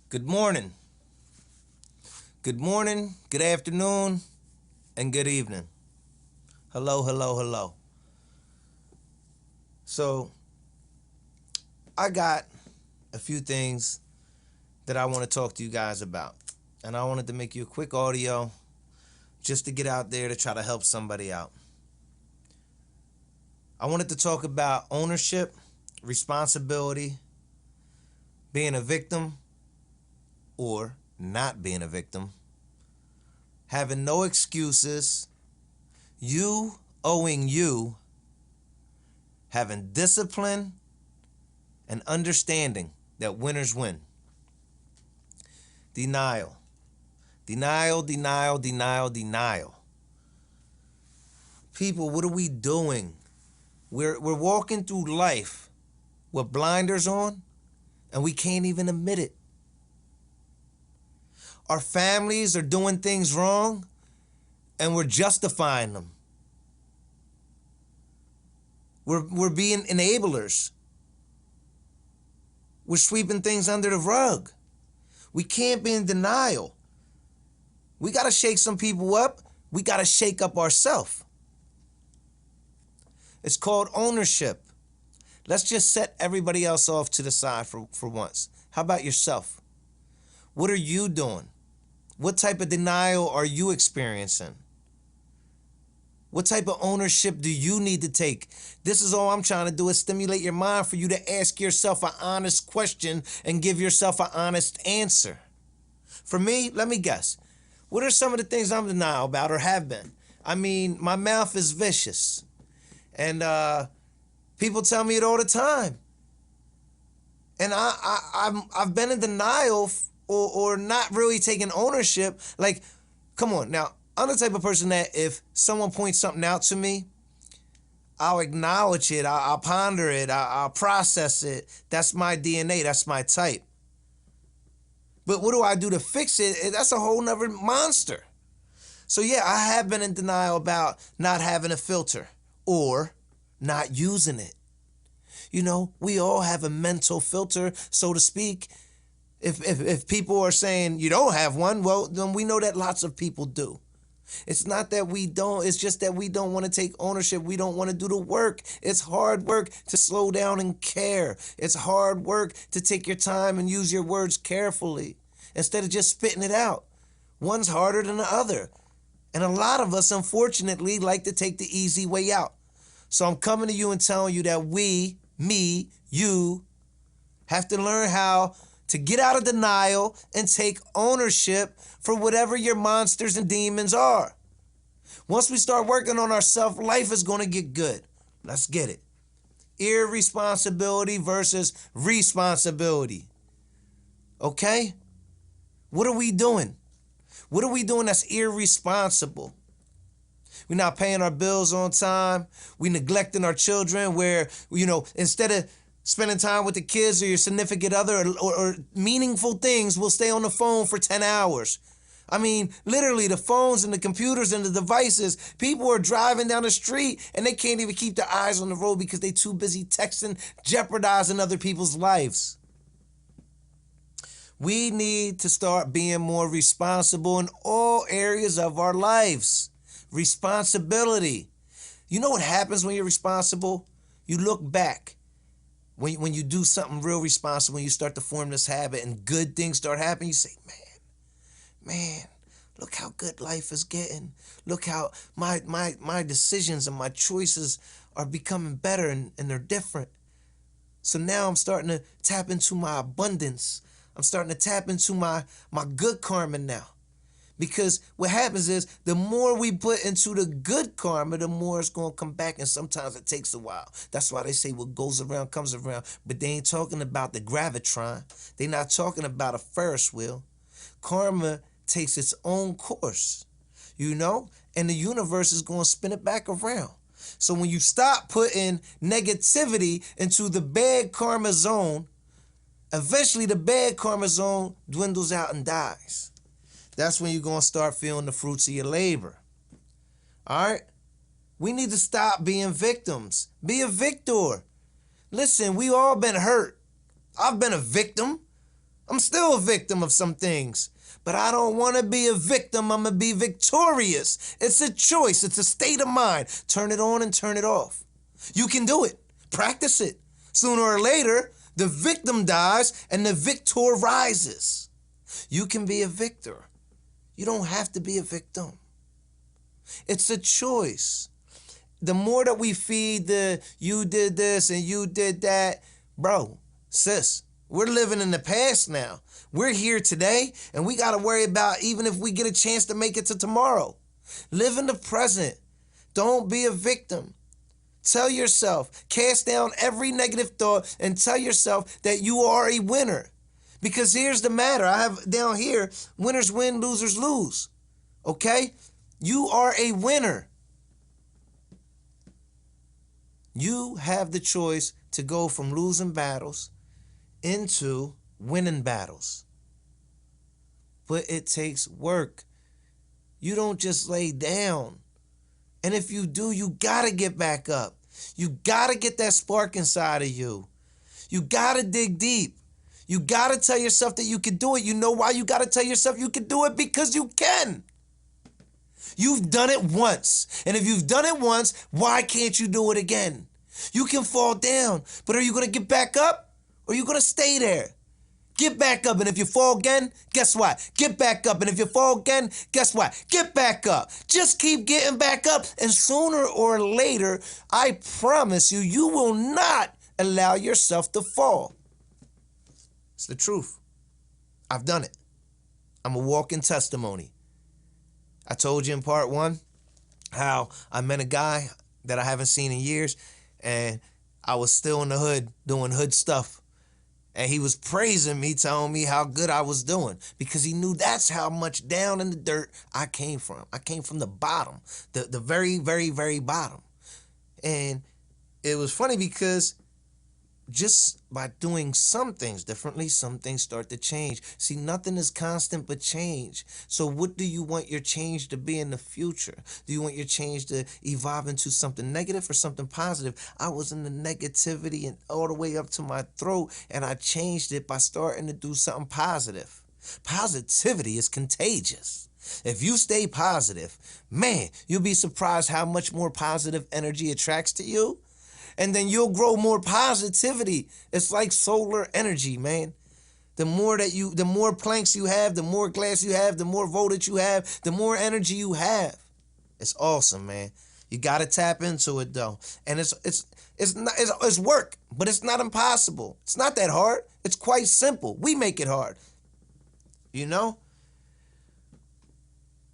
Good morning. Good morning, good afternoon, and good evening. Hello, hello, hello. So, I got a few things that I want to talk to you guys about. And I wanted to make you a quick audio just to get out there to try to help somebody out. I wanted to talk about ownership, responsibility, being a victim or not being a victim, having no excuses, you owing you, having discipline, and understanding that winners win. Denial. Denial, denial, denial, denial. People, what are we doing? We're walking through life with blinders on, and we can't even admit it. Our families are doing things wrong, and we're justifying them. We're being enablers. We're sweeping things under the rug. We can't be in denial. We got to shake some people up. We got to shake up ourselves. It's called ownership. Let's just set everybody else off to the side for once. How about yourself? What are you doing? What type of denial are you experiencing? What type of ownership do you need to take? This is all I'm trying to do is stimulate your mind for you to ask yourself an honest question and give yourself an honest answer. For me, let me guess. What are some of the things I'm in denial about or have been? I mean, my mouth is vicious. And people tell me it all the time. And I've been in denial or not really taking ownership. Like, come on. Now, I'm the type of person that if someone points something out to me, I'll acknowledge it. I'll ponder it. I'll process it. That's my DNA. That's my type. But what do I do to fix it? That's a whole nother monster. So yeah, I have been in denial about not having a filter or not using it. You know, we all have a mental filter, so to speak. If people are saying you don't have one, well, then we know that lots of people do. It's not that we don't, it's just that we don't want to take ownership. We don't want to do the work. It's hard work to slow down and care. It's hard work to take your time and use your words carefully instead of just spitting it out. One's harder than the other. And a lot of us, unfortunately, like to take the easy way out. So I'm coming to you and telling you that we, me, you, have to learn how to get out of denial and take ownership for whatever your monsters and demons are. Once we start working on ourselves, life is going to get good. Let's get it. Irresponsibility versus responsibility. Okay? What are we doing? What are we doing that's irresponsible? We're not paying our bills on time. We neglecting our children where, instead of spending time with the kids or your significant other or meaningful things, we'll stay on the phone for 10 hours. I mean, literally the phones and the computers and the devices, people are driving down the street and they can't even keep their eyes on the road because they're too busy texting, jeopardizing other people's lives. We need to start being more responsible in all areas of our lives. Responsibility. You know what happens when you're responsible? You look back. When you do something real responsible, when you start to form this habit and good things start happening, you say, man, look how good life is getting. Look how my decisions and my choices are becoming better and they're different. So now I'm starting to tap into my abundance. I'm starting to tap into my good karma now. Because what happens is the more we put into the good karma, the more it's going to come back. And sometimes it takes a while. That's why they say what goes around comes around. But they ain't talking about the gravitron. They're not talking about a Ferris wheel. Karma takes its own course, and the universe is going to spin it back around. So when you stop putting negativity into the bad karma zone, eventually the bad karma zone dwindles out and dies. That's when you're going to start feeling the fruits of your labor. All right? We need to stop being victims. Be a victor. Listen, we all been hurt. I've been a victim. I'm still a victim of some things. But I don't want to be a victim. I'm going to be victorious. It's a choice. It's a state of mind. Turn it on and turn it off. You can do it. Practice it. Sooner or later, the victim dies and the victor rises. You can be a victor. You don't have to be a victim. It's a choice. The more that we feed the you did this and you did that, bro, sis, we're living in the past now. We're here today, and we got to worry about even if we get a chance to make it to tomorrow. Live in the present. Don't be a victim. Tell yourself, cast down every negative thought and tell yourself that you are a winner. Because here's the matter. I have down here, winners win, losers lose. Okay? You are a winner. You have the choice to go from losing battles into winning battles. But it takes work. You don't just lay down. And if you do, you gotta get back up. You gotta get that spark inside of you. You gotta dig deep. You gotta tell yourself that you can do it. You know why you gotta tell yourself you can do it? Because you can. You've done it once. And if you've done it once, why can't you do it again? You can fall down, but are you gonna get back up? Or are you gonna stay there? Get back up, and if you fall again, guess what? Get back up, and if you fall again, guess what? Get back up. Just keep getting back up, and sooner or later, I promise you, you will not allow yourself to fall. It's the truth. I've done it. I'm a walking testimony. I told you in part one how I met a guy that I haven't seen in years, and I was still in the hood doing hood stuff. And he was praising me, telling me how good I was doing because he knew that's how much down in the dirt I came from. I came from the bottom, the very, very, very bottom. And it was funny because just by doing some things differently, some things start to change. See, nothing is constant but change. So what do you want your change to be in the future? Do you want your change to evolve into something negative or something positive? I was in the negativity and all the way up to my throat, and I changed it by starting to do something positive. Positivity is contagious. If you stay positive, man, you'll be surprised how much more positive energy attracts to you. And then you'll grow more positivity. It's like solar energy, man. The more planks you have, the more glass you have, the more voltage you have, the more energy you have. It's awesome, man. You gotta tap into it though. And it's work, but it's not impossible. It's not that hard. It's quite simple. We make it hard. You know?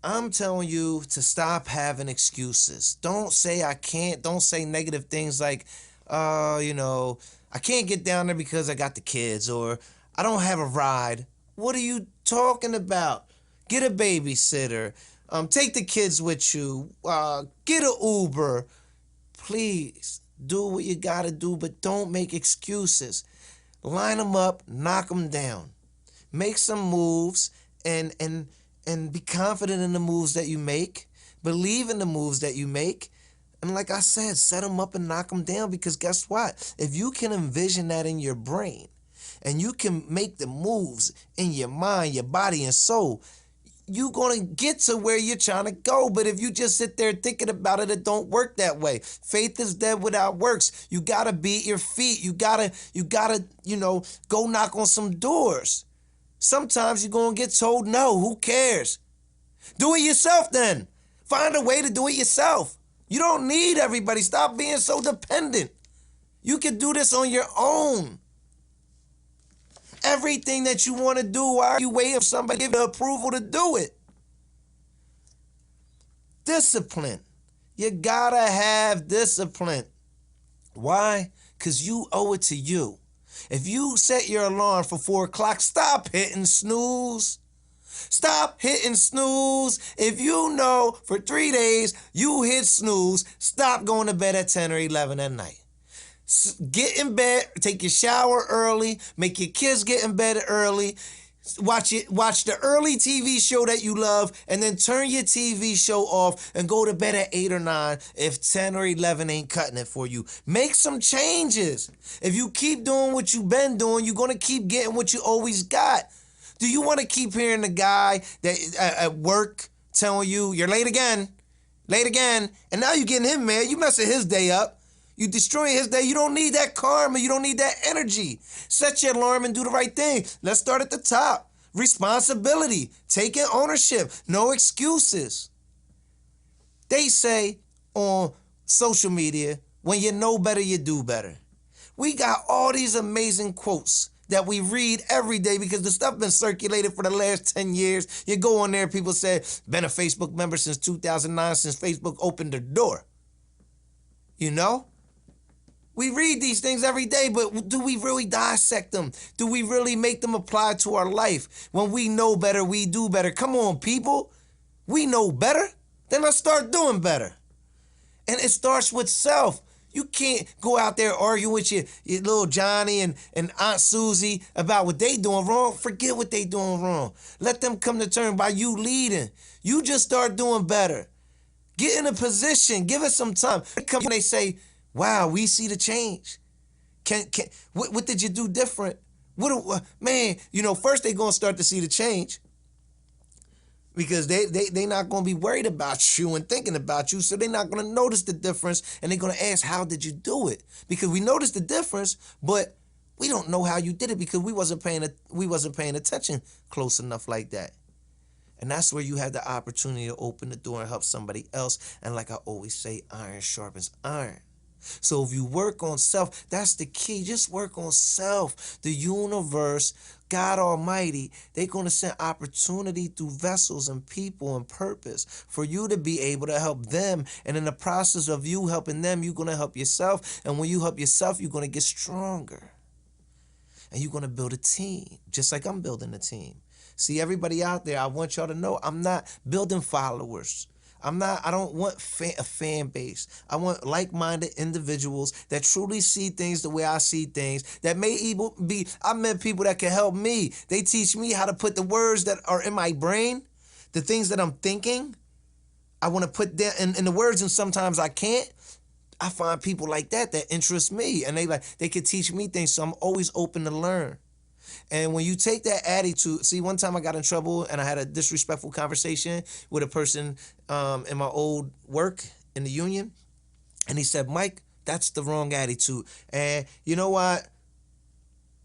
I'm telling you to stop having excuses. Don't say I can't. Don't say negative things like, I can't get down there because I got the kids, or I don't have a ride. What are you talking about? Get a babysitter. Take the kids with you. Get an Uber. Please do what you got to do, but don't make excuses. Line them up, knock them down. Make some moves and be confident in the moves that you make. Believe in the moves that you make. And like I said, set them up and knock them down, because guess what? If you can envision that in your brain and you can make the moves in your mind, your body, and soul, you're going to get to where you're trying to go. But if you just sit there thinking about it, it don't work that way. Faith is dead without works. You got to beat your feet. You got to, go knock on some doors. Sometimes you're going to get told no. Who cares? Do it yourself then. Find a way to do it yourself. You don't need everybody. Stop being so dependent. You can do this on your own. Everything that you want to do, why are you waiting for somebody to give you approval to do it? Discipline. You gotta have discipline. Why? Because you owe it to you. If you set your alarm for 4 o'clock, stop hitting snooze. Stop hitting snooze. If you know for 3 days you hit snooze, stop going to bed at 10 or 11 at night. Get in bed, take your shower early, make your kids get in bed early, Watch the early TV show that you love, and then turn your TV show off and go to bed at 8 or 9 if 10 or 11 ain't cutting it for you. Make some changes. If you keep doing what you've been doing, you're going to keep getting what you always got. Do you want to keep hearing the guy that at work telling you you're late again, and now you're getting him mad? You messing his day up. You destroying his day. You don't need that karma. You don't need that energy. Set your alarm and do the right thing. Let's start at the top. Responsibility. Taking ownership. No excuses. They say on social media, when you know better, you do better. We got all these amazing quotes that we read every day because the stuff been circulated for the last 10 years. You go on there, people say, been a Facebook member since 2009, since Facebook opened the door. You know? We read these things every day, but do we really dissect them? Do we really make them apply to our life? When we know better, we do better. Come on, people. We know better. Then let's start doing better. And it starts with self. You can't go out there arguing with your little Johnny and Aunt Susie about what they doing wrong. Forget what they doing wrong. Let them come to terms by you leading. You just start doing better. Get in a position. Give it some time. They say, wow, we see the change. What did you do different? Man, first they're going to start to see the change because they not going to be worried about you and thinking about you, so they're not going to notice the difference, and they're going to ask, how did you do it? Because we noticed the difference, but we don't know how you did it because we wasn't paying attention close enough like that. And that's where you have the opportunity to open the door and help somebody else. And like I always say, iron sharpens iron. So if you work on self, that's the key. Just work on self. The universe, God Almighty, they're going to send opportunity through vessels and people and purpose for you to be able to help them. And in the process of you helping them, you're going to help yourself. And when you help yourself, you're going to get stronger. And you're going to build a team, just like I'm building a team. See, everybody out there, I want y'all to know I'm not building followers. I don't want a fan base. I want like-minded individuals that truly see things the way I see things, that may even be, I met people that can help me. They teach me how to put the words that are in my brain, the things that I'm thinking. I want to put that in the words, and sometimes I can't. I find people like that interest me, and they can teach me things, so I'm always open to learn. And when you take that attitude, see, one time I got in trouble and I had a disrespectful conversation with a person in my old work in the union. And he said, Mike, that's the wrong attitude. And you know what?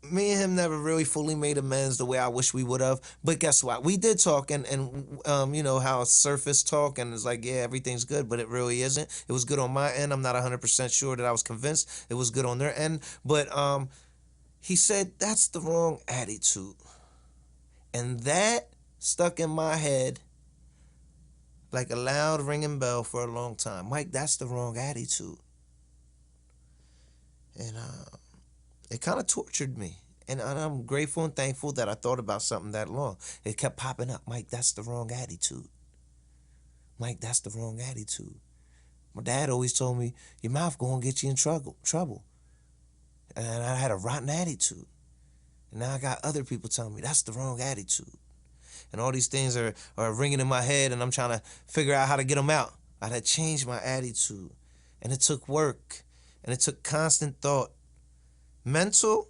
Me and him never really fully made amends the way I wish we would have. But guess what? We did talk, and you know how surface talk, and it's like, yeah, everything's good, but it really isn't. It was good on my end. I'm not 100% sure that I was convinced it was good on their end. But he said, that's the wrong attitude. And that stuck in my head like a loud ringing bell for a long time. Mike, that's the wrong attitude. And it kind of tortured me. And I'm grateful and thankful that I thought about something that long. It kept popping up. Mike, that's the wrong attitude. Mike, that's the wrong attitude. My dad always told me, your mouth going to get you in trouble. And I had a rotten attitude. And now I got other people telling me that's the wrong attitude. And all these things are ringing in my head, and I'm trying to figure out how to get them out. I had changed my attitude. And it took work. And it took constant thought. Mental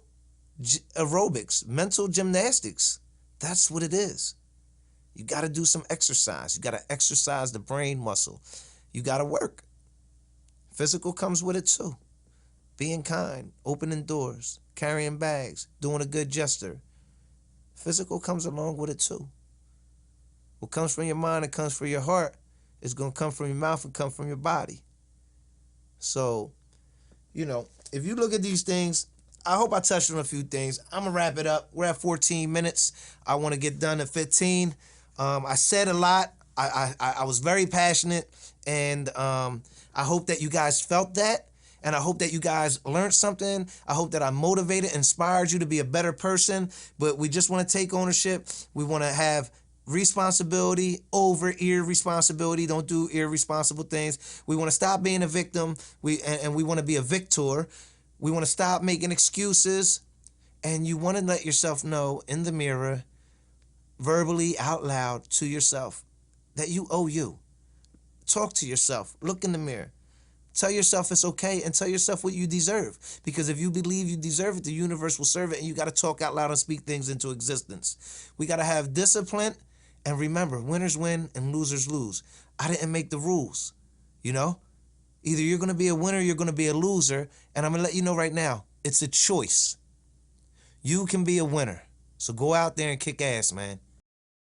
aerobics, mental gymnastics. That's what it is. You got to do some exercise. You got to exercise the brain muscle. You got to work. Physical comes with it too. Being kind, opening doors, carrying bags, doing a good gesture. Physical comes along with it too. What comes from your mind and comes from your heart is going to come from your mouth and come from your body. So, if you look at these things, I hope I touched on a few things. I'm going to wrap it up. We're at 14 minutes. I want to get done at 15. I said a lot. I was very passionate, and I hope that you guys felt that. And I hope that you guys learned something. I hope that I motivated, inspired you to be a better person. But we just want to take ownership. We want to have responsibility over irresponsibility. Don't do irresponsible things. We want to stop being a victim. And we want to be a victor. We want to stop making excuses. And you want to let yourself know in the mirror verbally out loud to yourself that you owe you. Talk to yourself. Look in the mirror. Tell yourself it's okay and tell yourself what you deserve. Because if you believe you deserve it, the universe will serve it, and you got to talk out loud and speak things into existence. We got to have discipline, and remember, winners win and losers lose. I didn't make the rules, you know? Either you're going to be a winner or you're going to be a loser, and I'm going to let you know right now, it's a choice. You can be a winner. So go out there and kick ass, man.